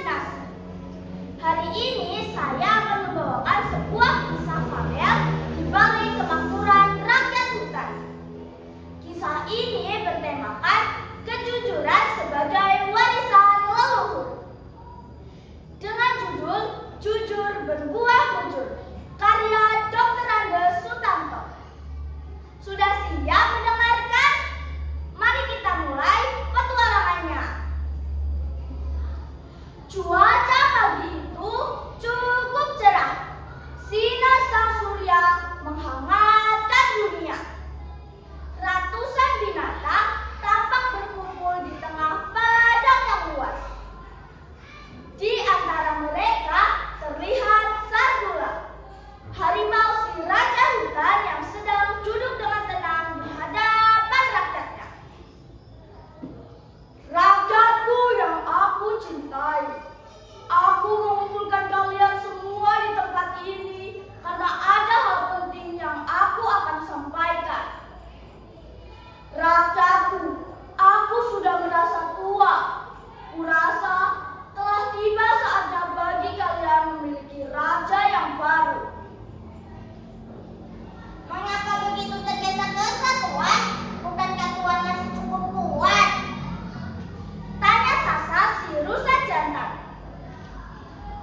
imajinasi. Hari ini saya akan membawakan sebuah kisah fabel di balik kemakmuran rakyat hutan. Kisah ini bertemakan kejujuran sebagai warisan leluhur. Dengan judul Jujur Berbuah Mujur, karya Dr. Andes Sutanto. Sudah siap mendengarkan? Mari kita mulai petualangannya. Cuaca pagi itu cukup cerah. Sinar sang surya menghangatkan dunia. Ratusan binatang tampak berkumpul di tengah padang yang luas. Di antara mereka terlihat Sardula, harimau si raja hutan yang sedang duduk dengan tenang di hadapan rakyatnya. Rakyatku yang aku cintai, aku mengumpulkan kalian semua di tempat ini karena ada hal penting yang aku akan sampaikan. Rakyatku, aku sudah merasa tua. Kurasa telah tiba saatnya bagi kalian memiliki raja yang baru. Mengapa begitu tergesa-gesa, Tuan? Bukankah Tuan masih cukup kuat? Tanya Sasa si rusa jantan.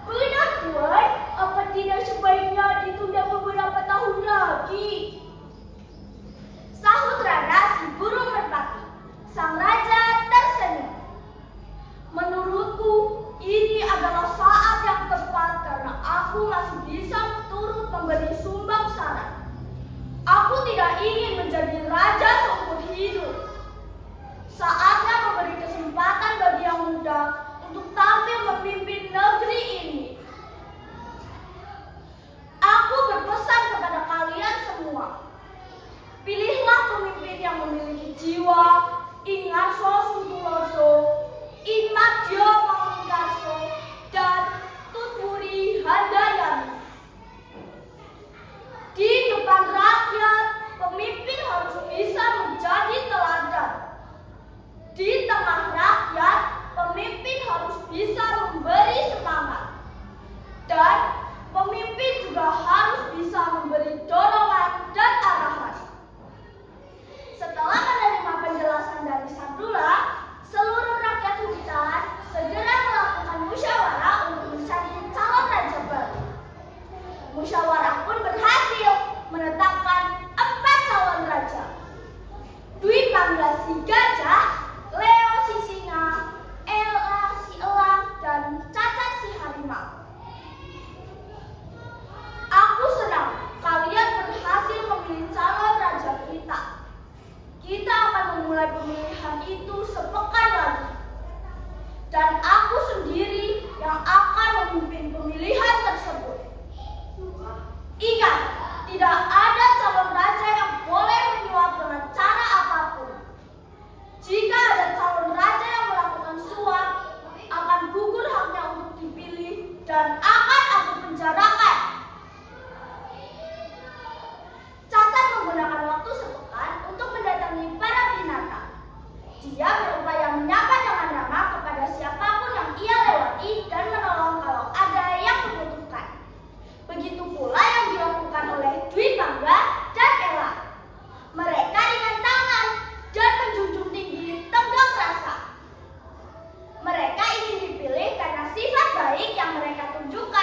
Benar, Tuan, apa tidak sebaiknya ditunda beberapa tahun lagi? Sahut Rana si burung merpati. Sang raja tersenyum. Menurutku, ini adalah saat yang tepat karena aku masih bisa turut memberi sumbang saran. Aku tidak ingin menjadi raja seumur hidup. Saatnya memberi kesempatan bagi yang muda untuk tampil memimpin negeri ini. Aku berpesan kepada kalian semua. Pilihlah pemimpin yang memiliki jiwa Ingarso Sutuloso, Imadjo Mangunkarso, dan Tutwuri Handayani. Di depan rakyat, pemimpin harus bisa menjadi teladan. Di tengah rakyat, pemimpin harus bisa memberi semangat. Dan pemimpin juga harus bisa memberi dorongan dan arahan. Setelah menerima penjelasan dari Sardula, seluruh rakyat hutan segera melakukan musyawarah untuk mencari calon raja baru. Musyawarah pun berhasil menetapkan 4 calon raja. Dwi Pangga si gajah, Leo si singa, Ella si elang, dan Cacat si harimau. Aku senang kalian berhasil memilih calon raja kita. Kita akan memulai pemilihan itu sepekan lagi. Dan aku sendiri yang akan memimpin pemilihan tersebut. Ingat, tidak ada calon raja yang boleh menyuap dengan cara apapun. Jika ada calon raja yang melakukan suap, akan gugur haknya untuk dipilih dan akan aku penjarakan. Cacat menggunakan waktu sepekan untuk mendatangi para binatang. Dia berupaya menyapa dengan ramah kepada siapapun yang ia lewati dan menolong kalau ada yang membutuhkan. Begitu pula yang dilakukan oleh Dwi Pangga dan Ella. Mereka ringan tangan dan menjunjung tinggi tegang rasa. Mereka ingin dipilih karena sifat baik yang mereka tunjukkan.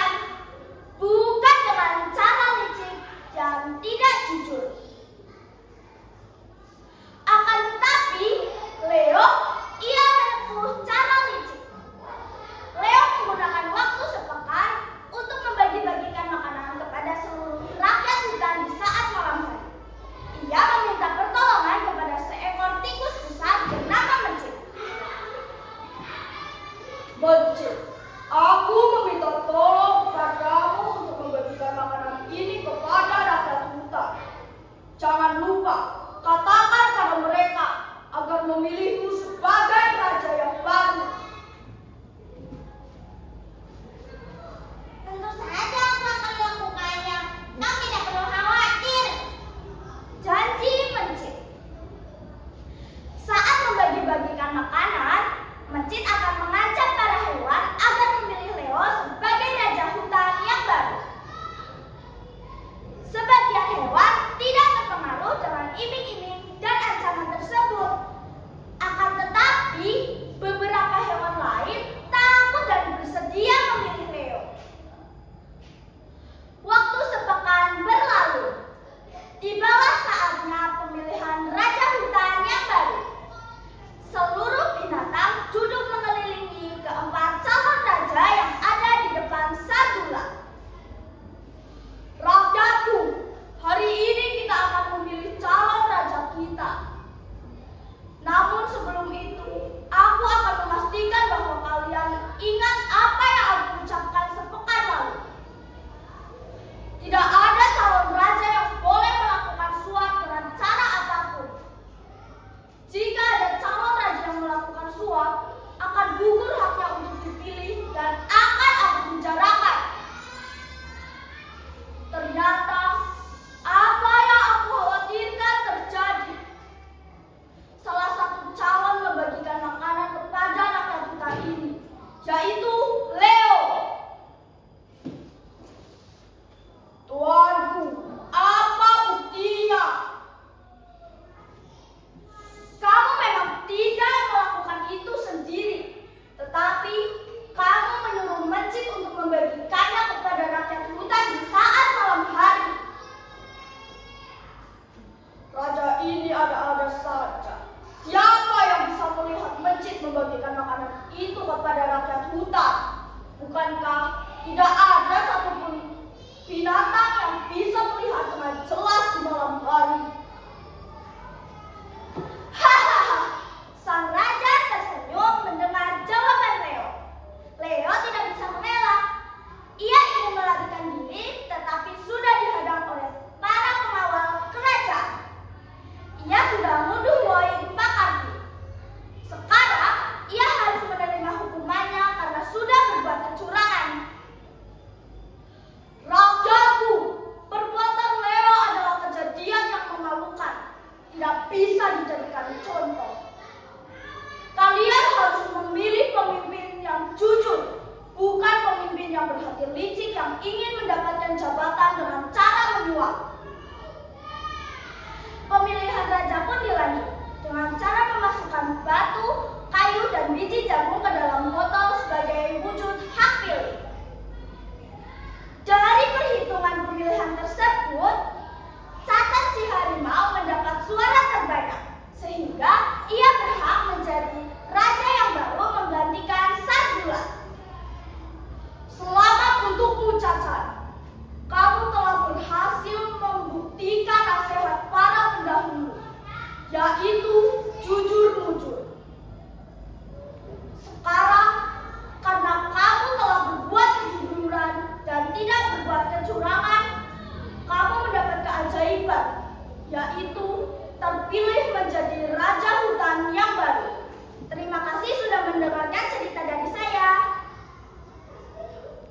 biji jagung ke dalam